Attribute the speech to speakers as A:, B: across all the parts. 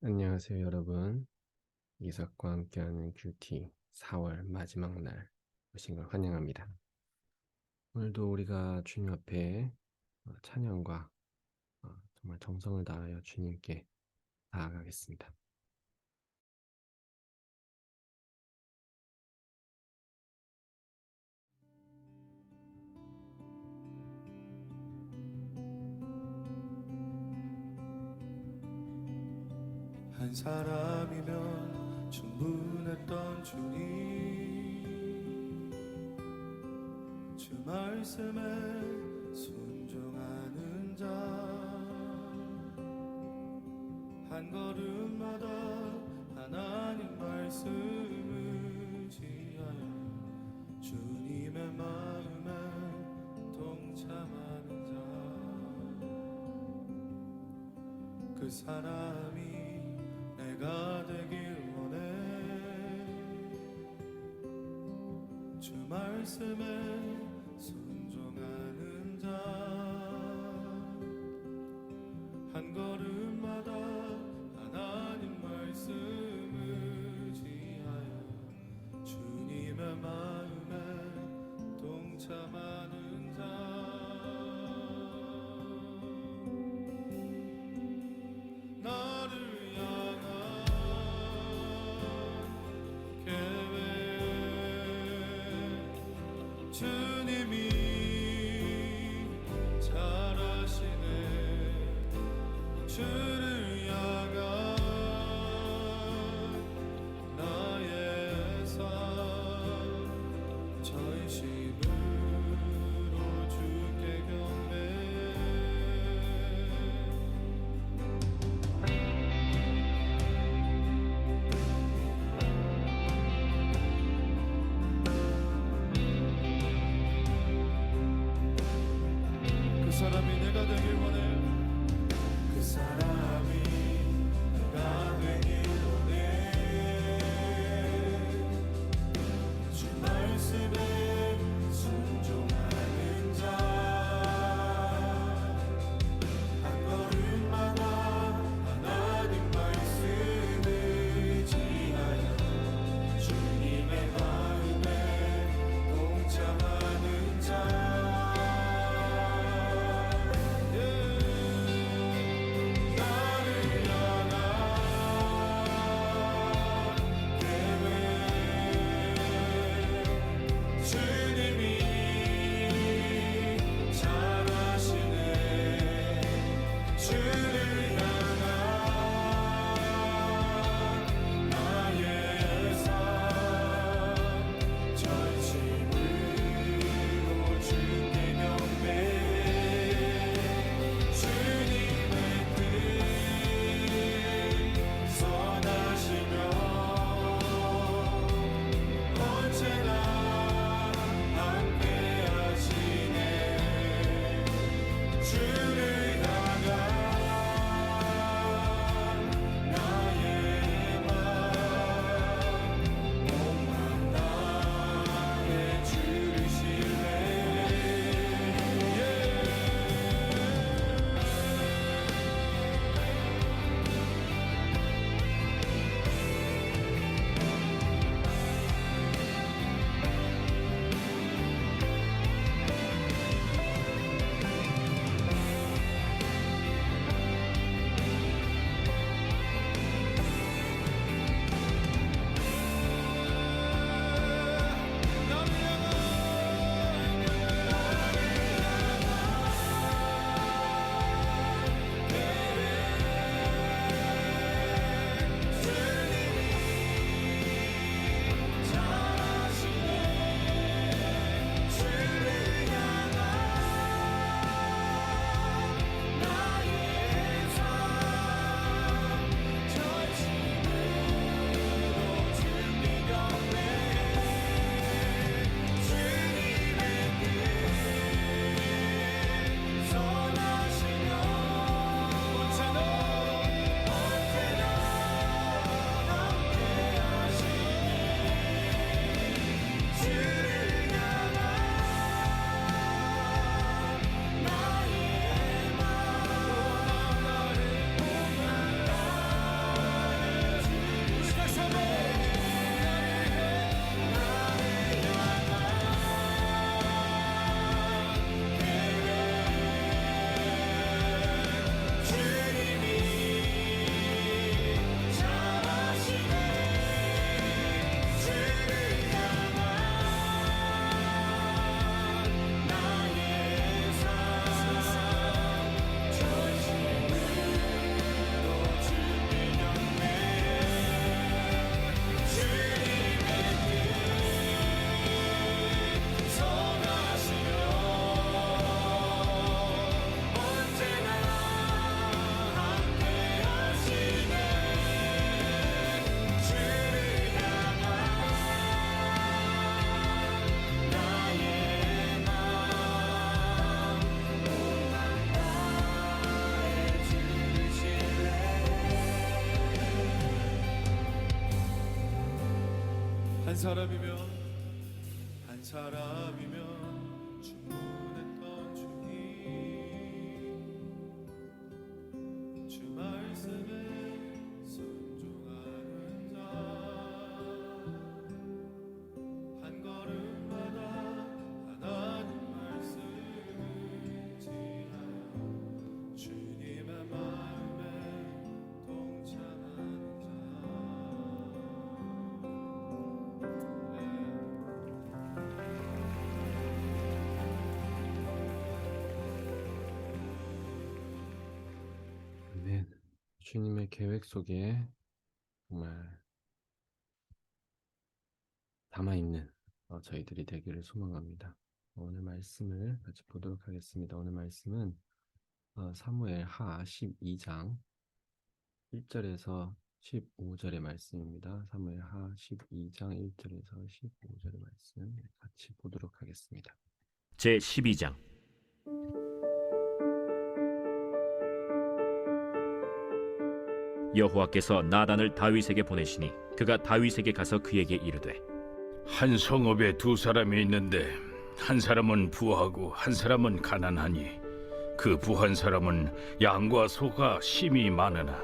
A: 안녕하세요, 여러분. 이삭과 함께하는 큐티 4월 마지막 날 오신 걸 환영합니다. 오늘도 우리가 주님 앞에 찬양과 정말 정성을 다하여 주님께 나아가겠습니다.
B: 한 사람이면 충분했던 주님, 주 말씀에 순종하는 자, 한 걸음마다 하나님 말씀을 지하여 주님의 마음에 동참하는 자, 그 사람이 내가 되길 원해. 주 말씀에 순종하는 자, 한 걸음마다 하나님 말씀을 지하여 주님의 마음에 동참하는 자, 나를 주님이 잘하시네. 주를 향한 나의 삶 전심으로 주께 경배. 그 사람이 내가 되길 원해. 그 사람이 내가 되길 원해. 주 말씀에 순종하는 자, 한 걸음마다 하나님 말씀을 지하여 주님의 마음에 동참하는 자, 나를 향한 한 사람이면 충분했던 주님 주 말씀에 순종하는 자 한 걸음마다 하나님 말씀을 지하여 주님의 마음에 동참하는
A: 아멘. 주님의 계획 속에 정말 담아있는 저희들이 되기를 소망합니다. 오늘 말씀을 같이 보도록 하겠습니다. 오늘 말씀은 사무엘 하 12장 1절에서 15절의 말씀입니다. 사무엘 하 12장 1절에서 15절의 말씀 같이 보도록 하겠습니다.
C: 제 12장. 여호와께서 나단을 다윗에게 보내시니 그가 다윗에게 가서 그에게 이르되
D: 한 성읍에 두 사람이 있는데 한 사람은 부하고 한 사람은 가난하니 그 부한 사람은 양과 소가 심히 많으나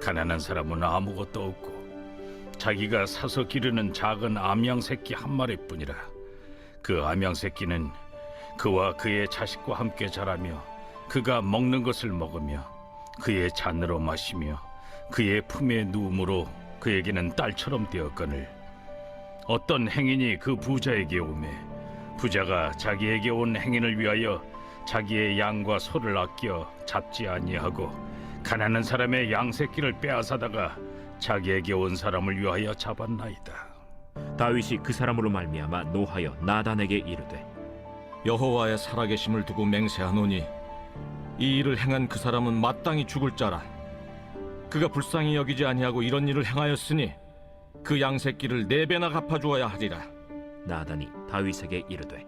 D: 가난한 사람은 아무것도 없고 자기가 사서 기르는 작은 암양 새끼 한 마리뿐이라. 그 암양 새끼는 그와 그의 자식과 함께 자라며 그가 먹는 것을 먹으며 그의 잔으로 마시며 그의 품에 누움으로 그에게는 딸처럼 되었거늘 어떤 행인이 그 부자에게 오매 부자가 자기에게 온 행인을 위하여 자기의 양과 소를 아껴 잡지 아니하고 가난한 사람의 양 새끼를 빼앗아다가 자기에게 온 사람을 위하여 잡았나이다.
C: 다윗이 그 사람으로 말미암아 노하여 나단에게 이르되
E: 여호와의 살아계심을 두고 맹세하노니 이 일을 행한 그 사람은 마땅히 죽을 자라. 그가 불쌍히 여기지 아니하고 이런 일을 행하였으니 그 양새끼를 4배나 갚아주어야 하리라.
C: 나단이 다윗에게 이르되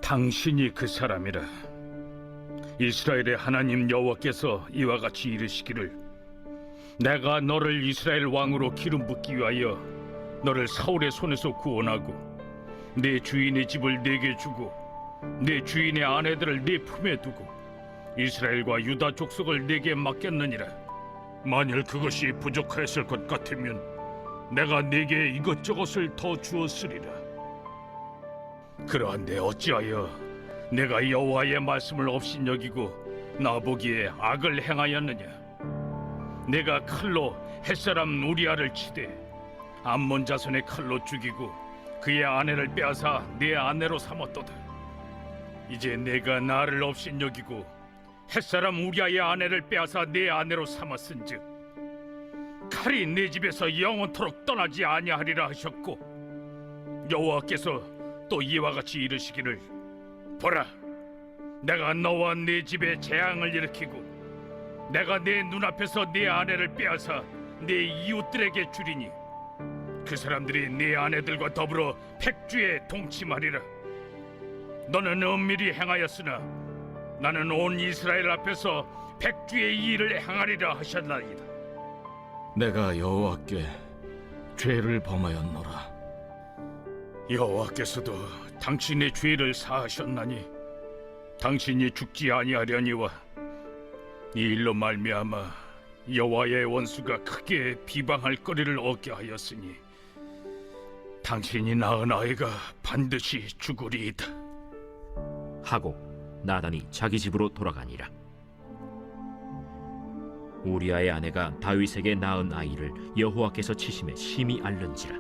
D: 당신이 그 사람이라. 이스라엘의 하나님 여호와께서 이와 같이 이르시기를 내가 너를 이스라엘 왕으로 기름 붓기 위하여 너를 사울의 손에서 구원하고 내 주인의 집을 내게 주고 내 주인의 아내들을 네 품에 두고 이스라엘과 유다 족속을 내게 맡겼느니라. 만일 그것이 부족하였을 것 같으면 내가 네게 이것저것을 더 주었으리라. 그러한데 어찌하여 내가 여호와의 말씀을 업신여기고 나보기에 악을 행하였느냐. 내가 칼로 햇사람 우리아를 치되 암몬 자손의 칼로 죽이고 그의 아내를 빼앗아 내 아내로 삼았도다. 이제 내가 나를 업신여기고 햇사람 우리아의 아내를 빼앗아 내 아내로 삼았은즉 칼이 내 집에서 영원토록 떠나지 아니하리라 하셨고 여호와께서 또 이와 같이 이르시기를 보라 내가 너와 네 집에 재앙을 일으키고 내가 내 눈앞에서 네 아내를 빼앗아 네 이웃들에게 주리니 그 사람들이 네 아내들과 더불어 백주에 동침하리라. 너는 은밀히 행하였으나 나는 온 이스라엘 앞에서 백주의 일을 행하리라 하셨나이다.
E: 내가 여호와께 죄를 범하였노라.
D: 여호와께서도 당신의 죄를 사하셨나니 당신이 죽지 아니하려니와 이 일로 말미암아 여호와의 원수가 크게 비방할 거리를 얻게 하였으니 당신이 낳은 아이가 반드시 죽으리이다
C: 하고 나단이 자기 집으로 돌아가니라. 우리아의 아내가 다윗에게 낳은 아이를 여호와께서 치심에 심히 앓는지라.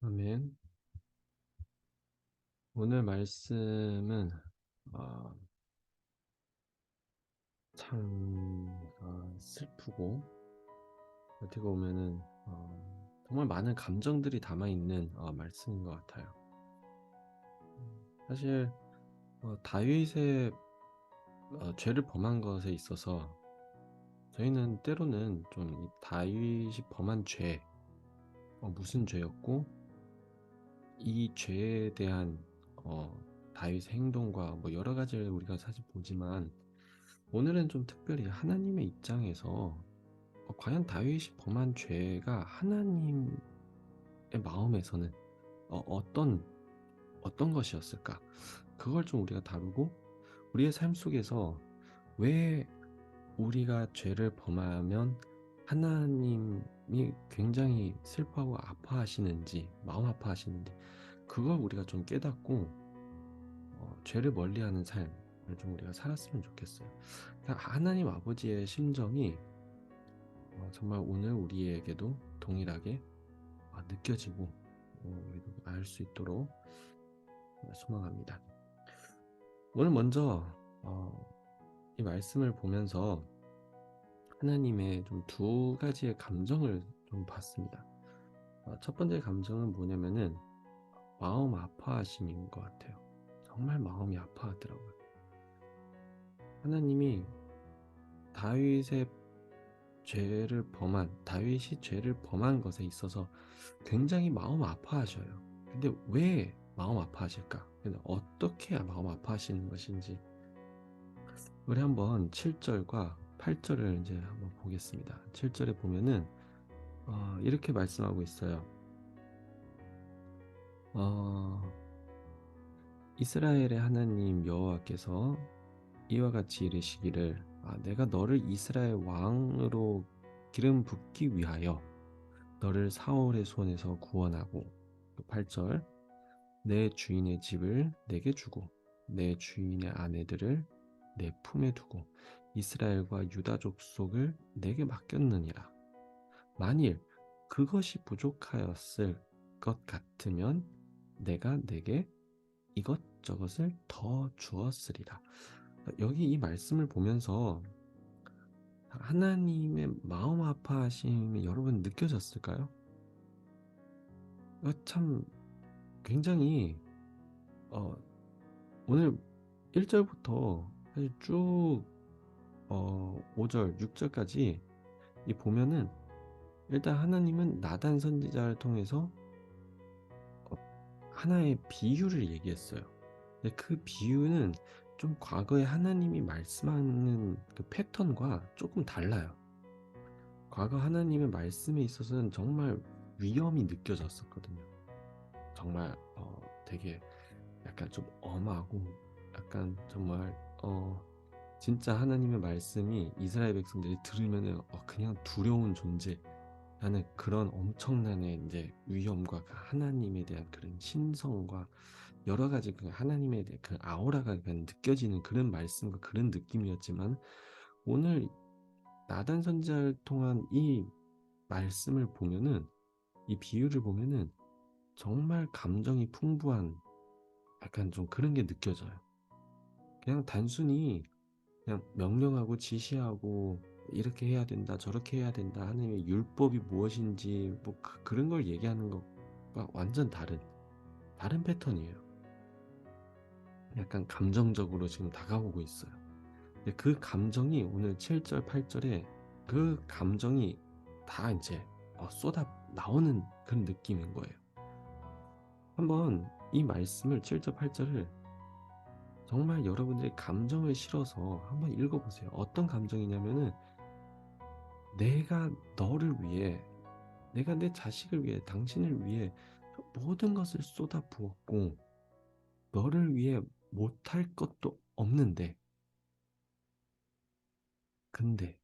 A: 아멘. 오늘 말씀은 참 슬프고 어떻게 보면은 정말 많은 감정들이 담아있는 말씀인 것 같아요. 사실 다윗의 죄를 범한 것에 있어서 저희는 때로는 좀 다윗이 범한 죄, 무슨 죄였고 이 죄에 대한 다윗의 행동과 뭐 여러 가지를 우리가 사실 보지만 오늘은 좀 특별히 하나님의 입장에서 과연 다윗이 범한 죄가 하나님 마음에서는 어떤 것이었을까? 그걸 좀 우리가 다루고 우리의 삶 속에서 왜 우리가 죄를 범하면 하나님이 굉장히 슬퍼하고 아파하시는지, 마음 아파하시는지 그걸 우리가 좀 깨닫고 죄를 멀리하는 삶을 좀 우리가 살았으면 좋겠어요. 그러니까 하나님 아버지의 심정이 정말 오늘 우리에게도 동일하게 느껴지고 우리도 알 수 있도록 소망합니다. 오늘 먼저 이 말씀을 보면서 하나님의 좀 두 가지의 감정을 좀 봤습니다. 첫 번째 감정은 뭐냐면은 마음 아파하심인 것 같아요. 정말 마음이 아파하더라고요. 하나님이 다윗이 죄를 범한 것에 있어서 굉장히 마음 아파하셔요. 근데 왜 마음 아파하실까? 근데 어떻게 마음 아파하시는 것인지 우리 한번 7절과 8절을 이제 한번 보겠습니다. 7절에 보면은 이렇게 말씀하고 있어요. 이스라엘의 하나님 여호와께서 이와 같이 이르시기를 내가 너를 이스라엘 왕으로 기름 붓기 위하여 너를 사울의 손에서 구원하고 8절 내 주인의 집을 내게 주고 내 주인의 아내들을 내 품에 두고 이스라엘과 유다 족속을 내게 맡겼느니라. 만일 그것이 부족하였을 것 같으면 내가 내게 이것저것을 더 주었으리라. 여기 이 말씀을 보면서 하나님의 마음 아파하심이 여러분 느껴졌을까요? 참 굉장히 오늘 1절부터 사실 쭉 5절, 6절까지 이 보면은 일단 하나님은 나단 선지자를 통해서 하나의 비유를 얘기했어요. 근데 그 비유는 좀 과거에 하나님이 말씀하는 그 패턴과 조금 달라요. 과거 하나님의 말씀에 있어서는 정말 위험이 느껴졌었거든요. 정말 되게 약간 좀 엄하고 약간 정말 진짜 하나님의 말씀이 이스라엘 백성들이 들으면은 그냥 두려운 존재라는 그런 엄청난 이제 위험과 그 하나님에 대한 그런 신성과 여러 가지 그 하나님에 대한 그 아우라가 그냥 느껴지는 그런 말씀과 그런 느낌이었지만 오늘 나단 선지자를 통한 이 말씀을 보면은 이 비유를 보면은 정말 감정이 풍부한 약간 좀 그런 게 느껴져요. 그냥 단순히 그냥 명령하고 지시하고 이렇게 해야 된다 저렇게 해야 된다 하나님의 율법이 무엇인지 뭐 그런 걸 얘기하는 것과 완전 다른 패턴이에요. 약간 감정적으로 지금 다가오고 있어요. 근데 그 감정이 오늘 7절 8절에 그 감정이 다 이제 쏟아 나오는 그런 느낌인 거예요. 한번 이 말씀을 7절 8절을 정말 여러분들의 감정을 실어서 한번 읽어보세요. 어떤 감정이냐면은 내가 너를 위해, 내가 내 자식을 위해, 당신을 위해 모든 것을 쏟아 부었고 너를 위해 못할 것도 없는데 근데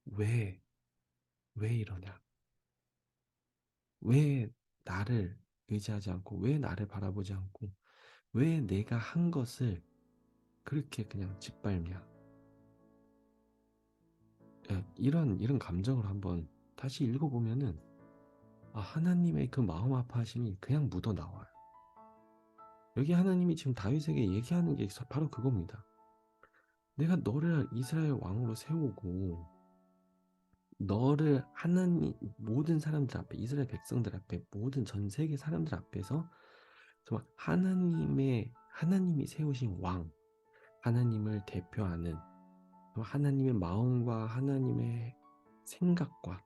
A: 왜 이러냐? 왜 나를 의지하지 않고 왜 나를 바라보지 않고 왜 내가 한 것을 그렇게 그냥 짓밟냐? 이런 감정을 한번 다시 읽어보면은 하나님의 그 마음 아파하심이 그냥 묻어 나와요. 여기 하나님이 지금 다윗에게 얘기하는 게 바로 그겁니다. 내가 너를 이스라엘 왕으로 세우고 너를 하나님 모든 사람들 앞에 이스라엘 백성들 앞에 모든 전 세계 사람들 앞에서 정말 하나님이 세우신 왕 하나님을 대표하는 하나님의 마음과 하나님의 생각과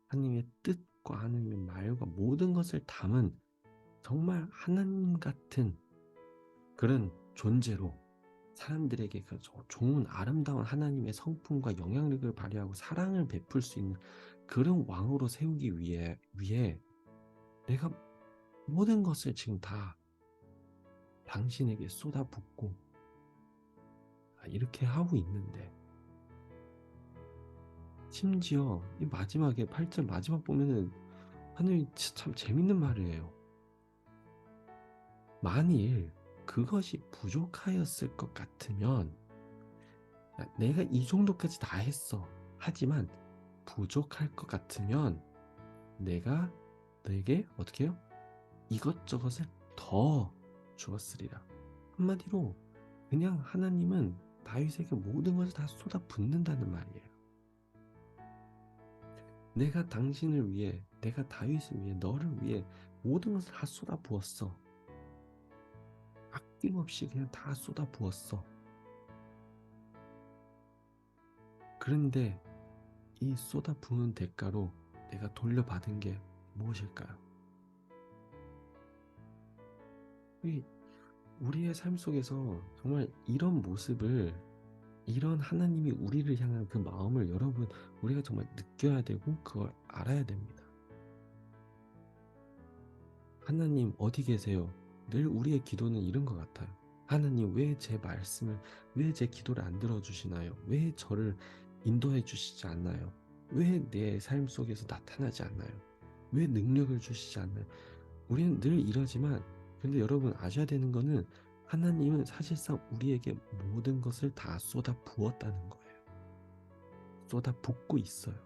A: 하나님의 뜻과 하나님의 말과 모든 것을 담은 정말 하나님 같은 그런 존재로 사람들에게 그 좋은 아름다운 하나님의 성품과 영향력을 발휘하고 사랑을 베풀 수 있는 그런 왕으로 세우기 위해 내가 모든 것을 지금 다 당신에게 쏟아붓고 이렇게 하고 있는데, 심지어 이 마지막에 8절 마지막 보면은 하나님이 참 재밌는 말을 해요. 만일 그것이 부족하였을 것 같으면, 내가 이 정도까지 다 했어. 하지만 부족할 것 같으면 내가 너에게 어떻게 해요? 이것저것을 더 주었으리라. 한마디로 그냥 하나님은 다윗에게 모든 것을 다 쏟아 붓는다는 말이에요. 내가 당신을 위해, 내가 다윗을 위해, 너를 위해 모든 것을 다 쏟아 부었어. 아낌없이 그냥 다 쏟아 부었어. 그런데 이 쏟아 부은 대가로 내가 돌려받은 게 무엇일까요? 우리의 삶 속에서 정말 이런 모습을, 이런 하나님이 우리를 향한 그 마음을 여러분, 우리가 정말 느껴야 되고 그걸 알아야 됩니다. 하나님 어디 계세요? 늘 우리의 기도는 이런 것 같아요. 하나님 왜 제 말씀을, 왜 제 기도를 안 들어주시나요? 왜 저를 인도해 주시지 않나요? 왜 내 삶 속에서 나타나지 않나요? 왜 능력을 주시지 않나요? 우리는 늘 이러지만, 근데 여러분 아셔야 되는 거는 하나님은 사실상 우리에게 모든 것을 다 쏟아 부었다는 거예요. 쏟아 붓고 있어요.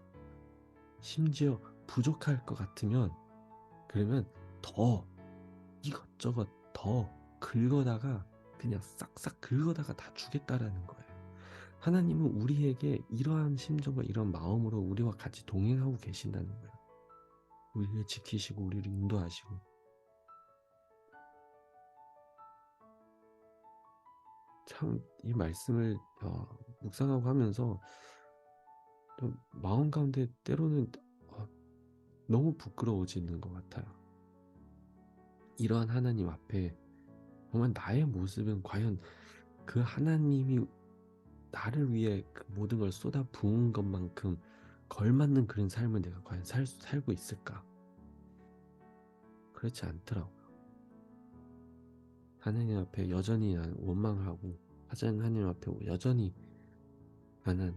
A: 심지어 부족할 것 같으면, 그러면 더 이것저것 더 긁어다가, 그냥 싹싹 긁어다가 다 주겠다라는 거예요. 하나님은 우리에게 이러한 심정과 이런 마음으로 우리와 같이 동행하고 계신다는 거예요. 우리를 지키시고 우리를 인도하시고. 참 이 말씀을 묵상하고 하면서 또 마음 가운데 때로는 너무 부끄러워지는 것 같아요. 이러한 하나님 앞에 정말 나의 모습은 과연 그 하나님이 나를 위해 그 모든 걸 쏟아 부은 것만큼 걸맞는 그런 삶을 내가 과연 살고 있을까? 그렇지 않더라고요. 하나님 앞에 여전히 나는 원망하고, 하나님 앞에 여전히 나는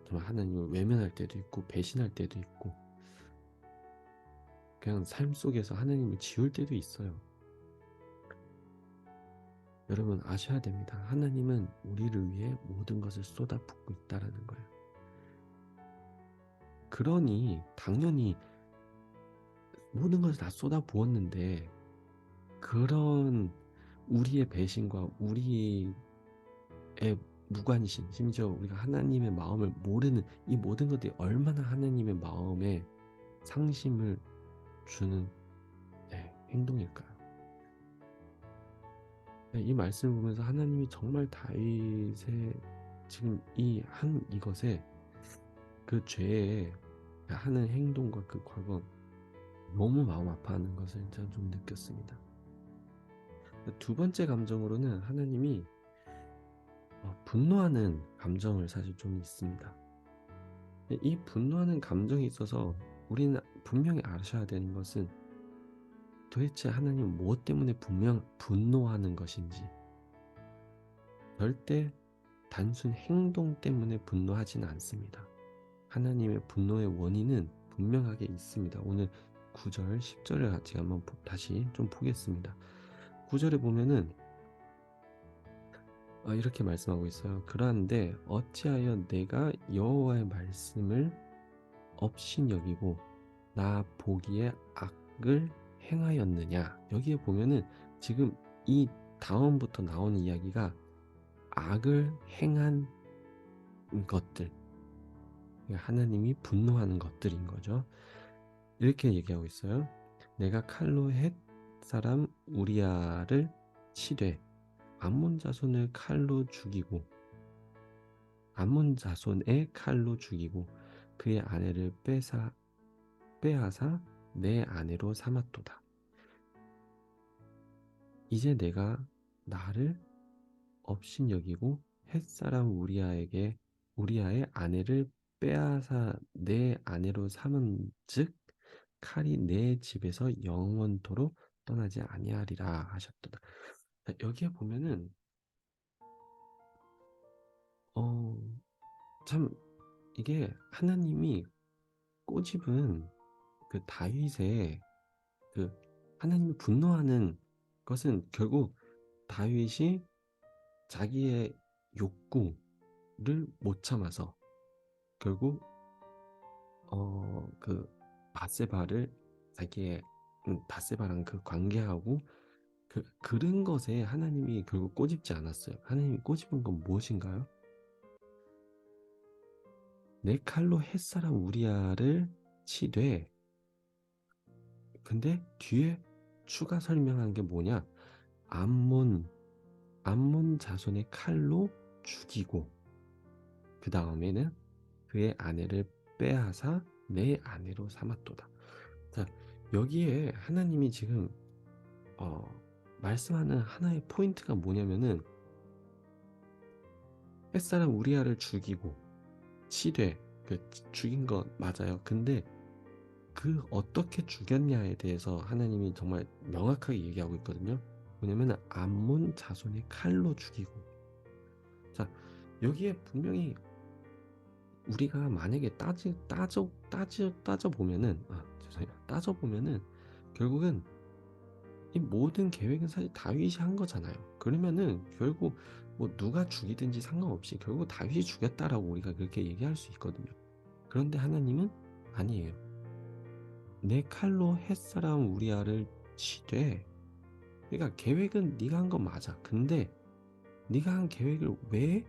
A: 정말 하나님을 외면할 때도 있고 배신할 때도 있고, 그냥 삶 속에서 하나님을 지울 때도 있어요. 여러분 아셔야 됩니다. 하나님은 우리를 위해 모든 것을 쏟아붓고 있다라는 거예요. 그러니 당연히 모든 것을 다 쏟아부었는데, 그런 우리의 배신과 우리의 무관심, 심지어 우리가 하나님의 마음을 모르는 이 모든 것들이 얼마나 하나님의 마음에 상심을 주는 행동일까요? 이 말씀을 보면서 하나님이 정말 다윗의 지금 이것에, 그 죄에 하는 행동과 그 과거 너무 마음 아파하는 것을 진짜 좀 느꼈습니다. 두 번째 감정으로는 하나님이 분노하는 감정을 사실 좀 있습니다. 이 분노하는 감정이 있어서 우리는 분명히 아셔야 되는 것은 도대체 하나님 무엇 때문에 분노하는 것인지, 절대 단순 행동 때문에 분노하지는 않습니다. 하나님의 분노의 원인은 분명하게 있습니다. 오늘 9절, 10절을 같이 한번 다시 좀 보겠습니다. 9절에 보면은 이렇게 말씀하고 있어요. 그러한데 어찌하여 내가 여호와의 말씀을 업신여기고 나 보기에 악을 행하였느냐. 여기에 보면은 지금 이 다음부터 나오는 이야기가 악을 행한 것들, 하나님이 분노하는 것들인 거죠. 이렇게 얘기하고 있어요. 내가 칼로 헷 사람 우리아를 치되 암몬 자손을 칼로 죽이고, 암몬 자손의 칼로 죽이고 그의 아내를 빼앗아 내 아내로 삼았도다. 이제 내가 나를 업신여기고 햇사람 우리아의 아내를 빼앗아 내 아내로 삼은즉 칼이 내 집에서 영원토록 떠나지 아니하리라 하셨도다. 자, 여기에 보면은 어, 참 이게 하나님이 꼬집은 그 다윗의 그 하나님이 분노하는 것은 결국 다윗이 자기의 욕구를 못 참아서 결국 그 바세바를 자기의 바세바랑 그 관계하고 그런 것에 하나님이 결국 꼬집지 않았어요. 하나님이 꼬집은 건 무엇인가요? 내 칼로 햇사람 우리아를 치되, 근데 뒤에 추가 설명한 게 뭐냐? 암몬 자손의 칼로 죽이고, 그 다음에는 그의 아내를 빼앗아 내 아내로 삼았도다. 자, 여기에 하나님이 지금 말씀하는 하나의 포인트가 뭐냐면은 햇사람 우리아를 죽이고 치되 죽인 거 맞아요. 근데 그 어떻게 죽였냐에 대해서 하나님이 정말 명확하게 얘기하고 있거든요. 뭐냐면 암몬 자손의 칼로 죽이고. 자, 여기에 분명히 우리가 만약에 따져 보면은 죄송해요. 따져 보면은 결국은 이 모든 계획은 사실 다윗이 한 거잖아요. 그러면은 결국 뭐 누가 죽이든지 상관없이 결국 다윗이 죽였다라고 우리가 그렇게 얘기할 수 있거든요. 그런데 하나님은 아니에요. 내 칼로 햇사람 우리아를 치되, 그러니까 계획은 네가 한 건 맞아. 근데 네가 한 계획을 왜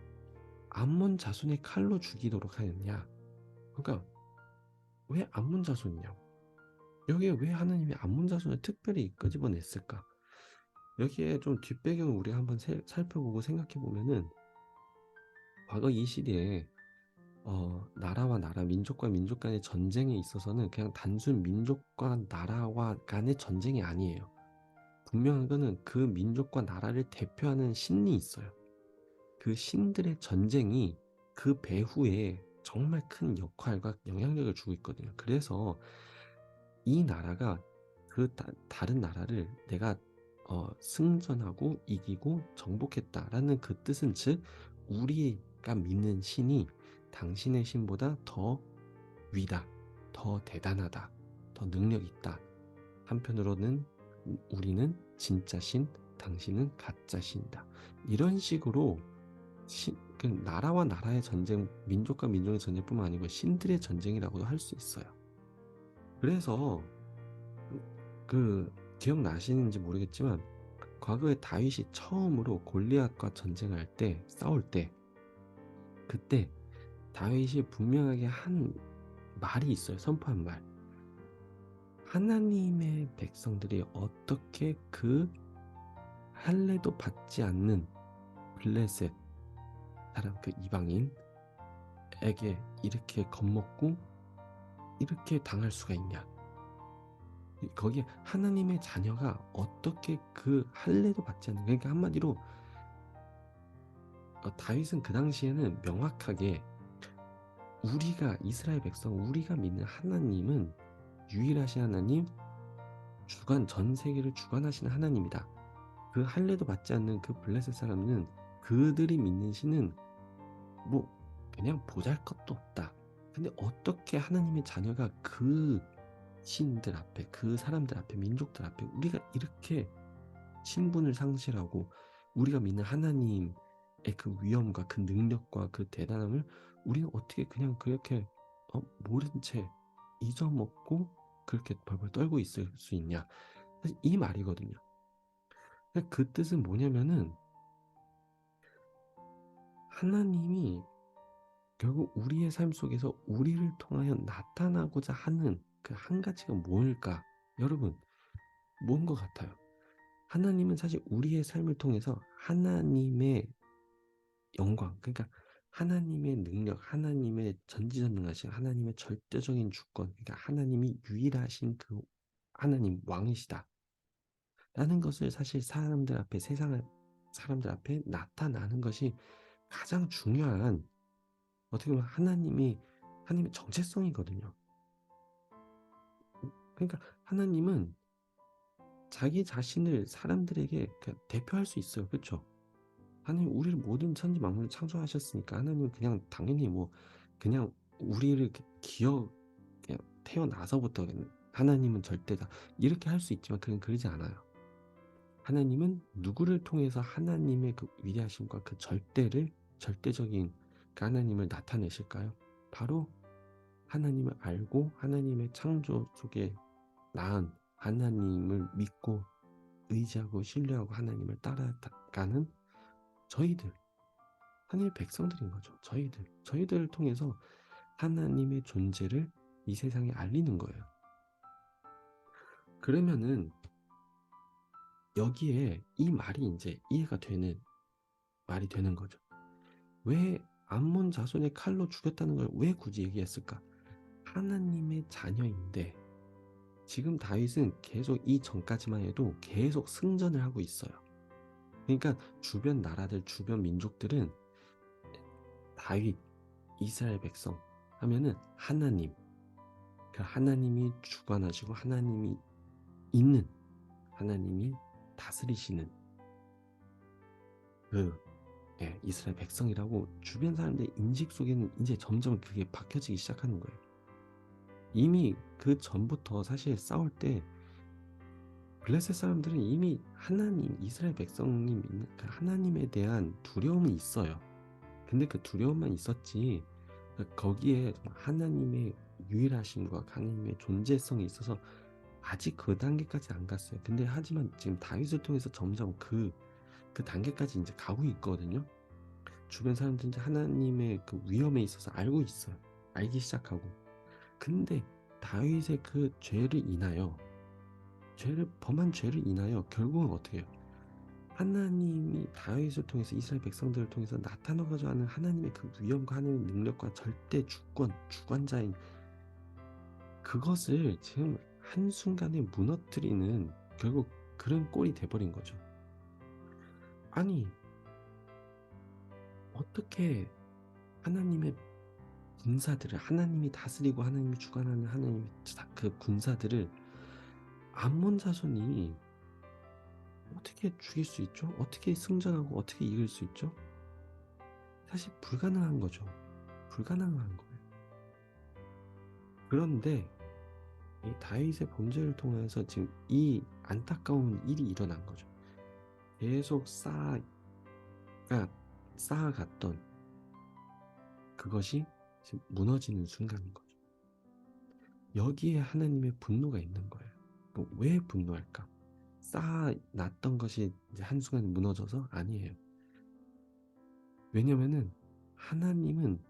A: 암몬 자손의 칼로 죽이도록 하였냐? 그러니까 왜 암몬 자손이냐고. 여기에 왜 하나님이 암몬 자손을 특별히 끄집어냈을까? 여기에 좀 뒷배경을 우리가 한번 살펴보고 생각해 보면은 과거 이 시대에 나라와 나라, 민족과 민족 간의 전쟁에 있어서는 그냥 단순 민족과 나라와 간의 전쟁이 아니에요. 분명한 거는 그 민족과 나라를 대표하는 신이 있어요. 그 신들의 전쟁이 그 배후에 정말 큰 역할과 영향력을 주고 있거든요. 그래서 이 나라가 그 다른 나라를 내가 승전하고 이기고 정복했다라는 그 뜻은, 즉 우리가 믿는 신이 당신의 신보다 더 위다, 더 대단하다, 더 능력 있다. 한편으로는 우리는 진짜 신, 당신은 가짜 신이다. 이런 식으로 그 나라와 나라의 전쟁, 민족과 민족의 전쟁뿐만 아니고 신들의 전쟁이라고도 할 수 있어요. 그래서 기억나시는지 모르겠지만 과거에 다윗이 처음으로 골리앗과 전쟁할 때, 싸울 때, 그때 다윗이 분명하게 한 말이 있어요. 선포한 말. 하나님의 백성들이 어떻게 그 할례도 받지 않는 블레셋 사람, 그 이방인에게 이렇게 겁먹고 이렇게 당할 수가 있냐. 거기에 하나님의 자녀가 어떻게 그 할례도 받지 않는, 그러니까 한마디로 다윗은 그 당시에는 명확하게 우리가 이스라엘 백성, 우리가 믿는 하나님은 유일하신 하나님, 전 세계를 주관하시는 하나님이다. 그 할례도 받지 않는 그 블레셋 사람은, 그들이 믿는 신은 뭐 그냥 보잘것도 없다. 근데 어떻게 하나님의 자녀가 그 신들 앞에, 그 사람들 앞에, 민족들 앞에 우리가 이렇게 신분을 상실하고 우리가 믿는 하나님의 그 위엄과 그 능력과 그 대단함을 우리는 어떻게 그냥 그렇게 모른 채 잊어먹고 그렇게 벌벌 떨고 있을 수 있냐. 사실 이 말이거든요. 그 뜻은 뭐냐면은 하나님이 결국 우리의 삶 속에서 우리를 통하여 나타나고자 하는 그 한 가지가 뭘까? 여러분, 뭔 것 같아요? 하나님은 사실 우리의 삶을 통해서 하나님의 영광, 그러니까 하나님의 능력, 하나님의 전지전능하신 하나님의 절대적인 주권, 그러니까 하나님이 유일하신 그 하나님 왕이시다 라는 것을 사실 사람들 앞에, 세상의 사람들 앞에 나타나는 것이 가장 중요한, 어떻게 보면 하나님의 정체성이거든요. 그러니까 하나님은 자기 자신을 사람들에게 대표할 수 있어요. 그쵸? 하나님 우리를 모든 천지 만물을 창조하셨으니까 하나님은 그냥 당연히 뭐 그냥 우리를 그냥 태어나서부터 그냥 하나님은 절대다 이렇게 할 수 있지만 그건 그러지 않아요. 하나님은 누구를 통해서 하나님의 그 위대하심과 그 절대적인 그 하나님을 나타내실까요? 바로 하나님을 알고 하나님의 창조 속에 낳은 하나님을 믿고 의지하고 신뢰하고 하나님을 따라가는 저희들, 하나님의 백성들인 거죠. 저희들을 통해서 하나님의 존재를 이 세상에 알리는 거예요. 그러면은 여기에 이 말이 이제 이해가 되는 말이 되는 거죠. 왜 암몬 자손의 칼로 죽였다는 걸 왜 굳이 얘기했을까? 하나님의 자녀인데 지금 다윗은 계속 이 전까지만 해도 계속 승전을 하고 있어요. 그러니까 주변 나라들, 주변 민족들은 다윗, 이스라엘 백성 하면은 하나님, 그 하나님이 주관하시고 하나님이 있는, 하나님이 다스리시는 그 이스라엘 백성이라고 주변 사람들의 인식 속에는 이제 점점 그게 박혀지기 시작하는 거예요. 이미 그 전부터 사실 싸울 때 블레셋 사람들은 이미 하나님, 이스라엘 백성님 믿는 그 하나님에 대한 두려움이 있어요. 근데 그 두려움만 있었지 거기에 하나님의 유일하심과 하나님의 존재성이 있어서 아직 그 단계까지 안 갔어요. 근데 하지만 지금 다윗을 통해서 점점 그 단계까지 이제 가고 있거든요. 주변 사람들은 이제 하나님의 그 위엄에 있어서 알고 있어요. 알기 시작하고. 근데 다윗의 그 범한 죄를 인하여 결국은 어떻게 해요? 하나님이 다윗을 통해서 이스라엘 백성들을 통해서 나타나고자 하는 하나님의 그 위엄과 하나님의 능력과 절대 주관자인 그것을 지금 한순간에 무너뜨리는 결국 그런 꼴이 돼버린 거죠. 아니 어떻게 하나님의 군사들을 하나님이 다스리고 하나님이 주관하는 하나님의 그 군사들을 암몬 자손이 어떻게 죽일 수 있죠? 어떻게 승전하고 어떻게 이길 수 있죠? 사실 불가능한 거죠. 불가능한 거예요. 그런데 이 다윗의 범죄를 통해서 지금 이 안타까운 일이 일어난 거죠. 계속 쌓아갔던 그것이 지금 무너지는 순간인 거죠. 여기에 하나님의 분노가 있는 거예요. 왜 분노할까? 쌓아놨던 것이 이제 한순간에 무너져서 아니에요. 왜냐면은 하나님은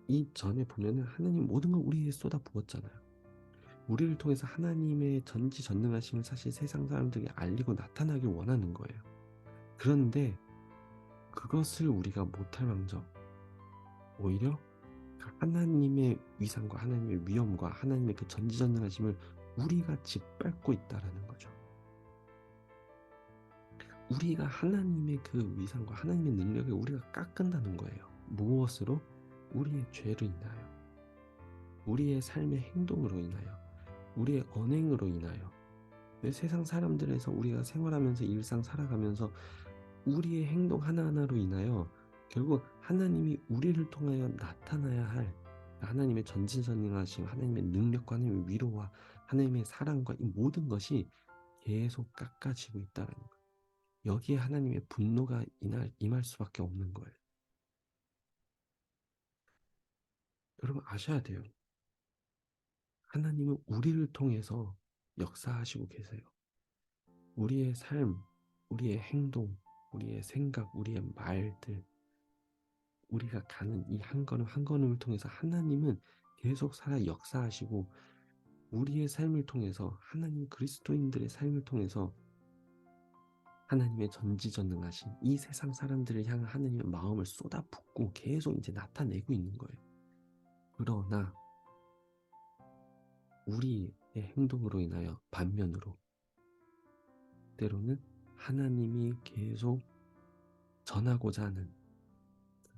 A: 이전에 보면은 하나님 모든 걸 우리에게 쏟아 부었잖아요. 우리를 통해서 하나님의 전지전능하심을 사실 세상 사람들에게 알리고 나타나길 원하는 거예요. 그런데 그것을 우리가 못할 망정 오히려 하나님의 위상과 하나님의 위엄과 하나님의 그 전지전능하심을 우리가 짓밟고 있다라는 거죠. 우리가 하나님의 그 위상과 하나님의 능력을 우리가 깎은다는 거예요. 무엇으로? 우리의 죄로 인하여, 우리의 삶의 행동으로 인하여, 우리의 언행으로 인하여. 세상 사람들에서 우리가 생활하면서 일상 살아가면서 우리의 행동 하나하나로 인하여 결국 하나님이 우리를 통하여 나타나야 할 하나님의 전지전능하심, 하나님의 능력과 하나님의 위로와 하나님의 사랑과 이 모든 것이 계속 깎아지고 있다는 거예요. 여기에 하나님의 분노가 임할 수밖에 없는 거예요. 여러분 아셔야 돼요. 하나님은 우리를 통해서 역사하시고 계세요. 우리의 삶, 우리의 행동, 우리의 생각, 우리의 말들, 우리가 가는 이 한 걸음 한 걸음을 통해서 하나님은 계속 살아 역사하시고 우리의 삶을 통해서 하나님 그리스도인들의 삶을 통해서 하나님의 전지전능하신 이 세상 사람들을 향한 하나님의 마음을 쏟아붓고 계속 이제 나타내고 있는 거예요. 그러나 우리의 행동으로 인하여 반면으로 때로는 하나님이 계속 전하고자 하는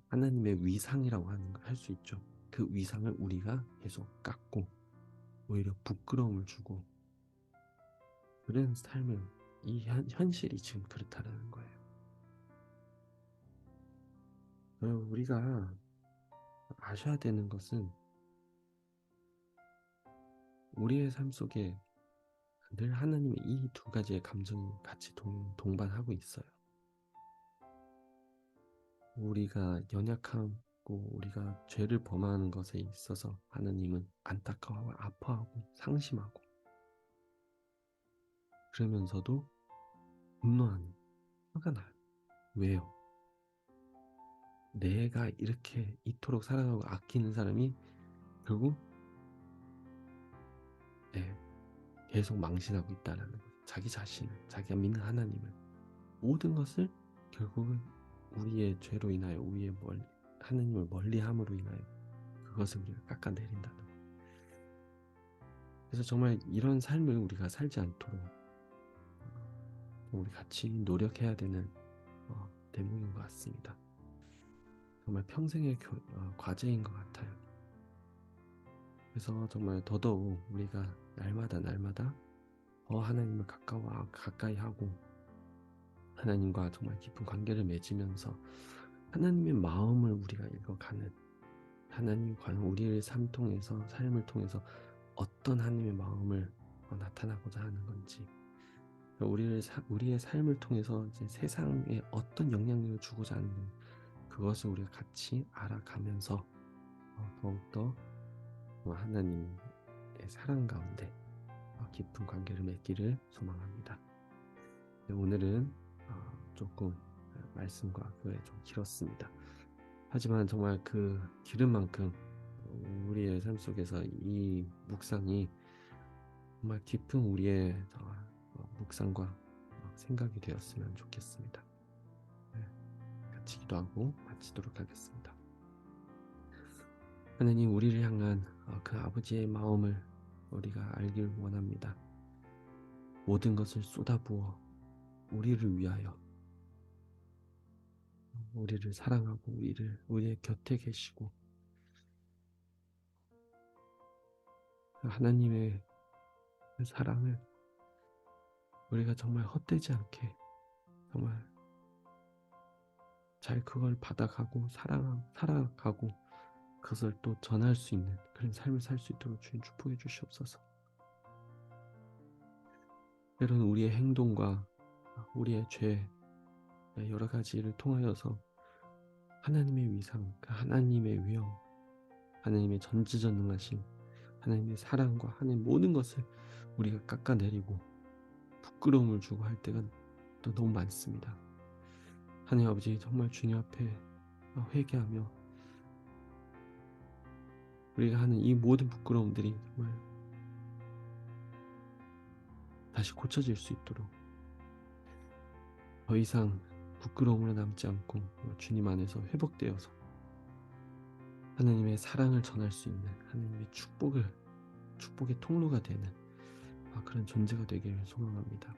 A: 하나님의 위상이라고 하는 걸 할 수 있죠. 그 위상을 우리가 계속 깎고 오히려 부끄러움을 주고 그런 삶을 이 현실이 지금 그렇다라는 거예요. 우리가 아셔야 되는 것은 우리의 삶 속에 늘 하나님의 이 두 가지의 감정이 같이 동반하고 있어요. 우리가 연약하고 우리가 죄를 범하는 것에 있어서 하나님은 안타까워하고 아파하고 상심하고, 그러면서도 분노하는, 화가 나요. 왜요? 내가 이렇게 이토록 사랑하고 아끼는 사람이 결국 계속 망신하고 있다는 것. 자기 자신을, 자기가 믿는 하나님을, 모든 것을 결국은 우리의 죄로 인하여 하나님을 멀리함으로 인하여 그것을 우리가 깎아내린다는 것. 그래서 정말 이런 삶을 우리가 살지 않도록 우리 같이 노력해야 되는 대목인 것 같습니다. 정말 평생의 과제인 것 같아요. 그래서 정말 더더욱 우리가 날마다 더 하나님을 가까이 하고 하나님과 정말 깊은 관계를 맺으면서 하나님의 마음을 우리가 읽어가는, 하나님과 우리의 삶을 통해서 어떤 하나님의 마음을 나타나고자 하는 건지, 우리의 삶을 통해서 이제 세상에 어떤 영향력을 주고자 하는 건지, 그것을 우리가 같이 알아가면서 더욱더 하나님의 사랑 가운데 깊은 관계를 맺기를 소망합니다. 오늘은 조금 말씀과 교회 좀 길었습니다. 하지만 정말 그 길은 만큼 우리의 삶 속에서 이 묵상이 정말 깊은 우리의 묵상과 생각이 되었으면 좋겠습니다. 같이 기도하고 마치도록 하겠습니다. 하나님, 우리를 향한 그 아버지의 마음을 우리가 알길 원합니다. 모든 것을 쏟아부어 우리를 위하여, 우리를 사랑하고 우리의 곁에 계시고, 하나님의 그 사랑을 우리가 정말 헛되지 않게 정말 잘 그걸 받아가고 살아가고 그것을 또 전할 수 있는 그런 삶을 살 수 있도록 주님 축복해 주시옵소서. 때로는 우리의 행동과 우리의 죄, 여러 가지를 통하여서 하나님의 위상, 하나님의 위엄, 하나님의 전지전능하심, 하나님의 사랑과 하나님의 모든 것을 우리가 깎아내리고 부끄러움을 주고 할 때가 또 너무 많습니다. 하나님 아버지, 정말 주님 앞에 회개하며 우리가 하는 이 모든 부끄러움들이 정말 다시 고쳐질 수 있도록, 더 이상 부끄러움으로 남지 않고 주님 안에서 회복되어서 하나님의 사랑을 전할 수 있는, 하나님의 축복의 통로가 되는 그런 존재가 되기를 소망합니다.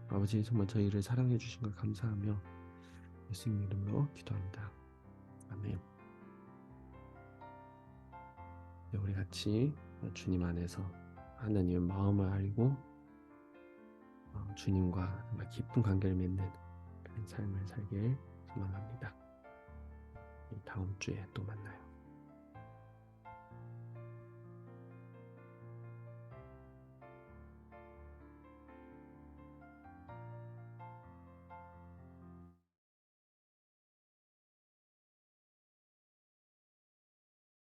A: 아버지, 정말 저희를 사랑해 주신 걸 감사하며 예수님 이름으로 기도합니다. 아멘. 우리 같이 주님 안에서 하나님의 마음을 알고 주님과 정말 깊은 관계를 맺는 그런 삶을 살길 소망합니다. 다음 주에 또 만나요.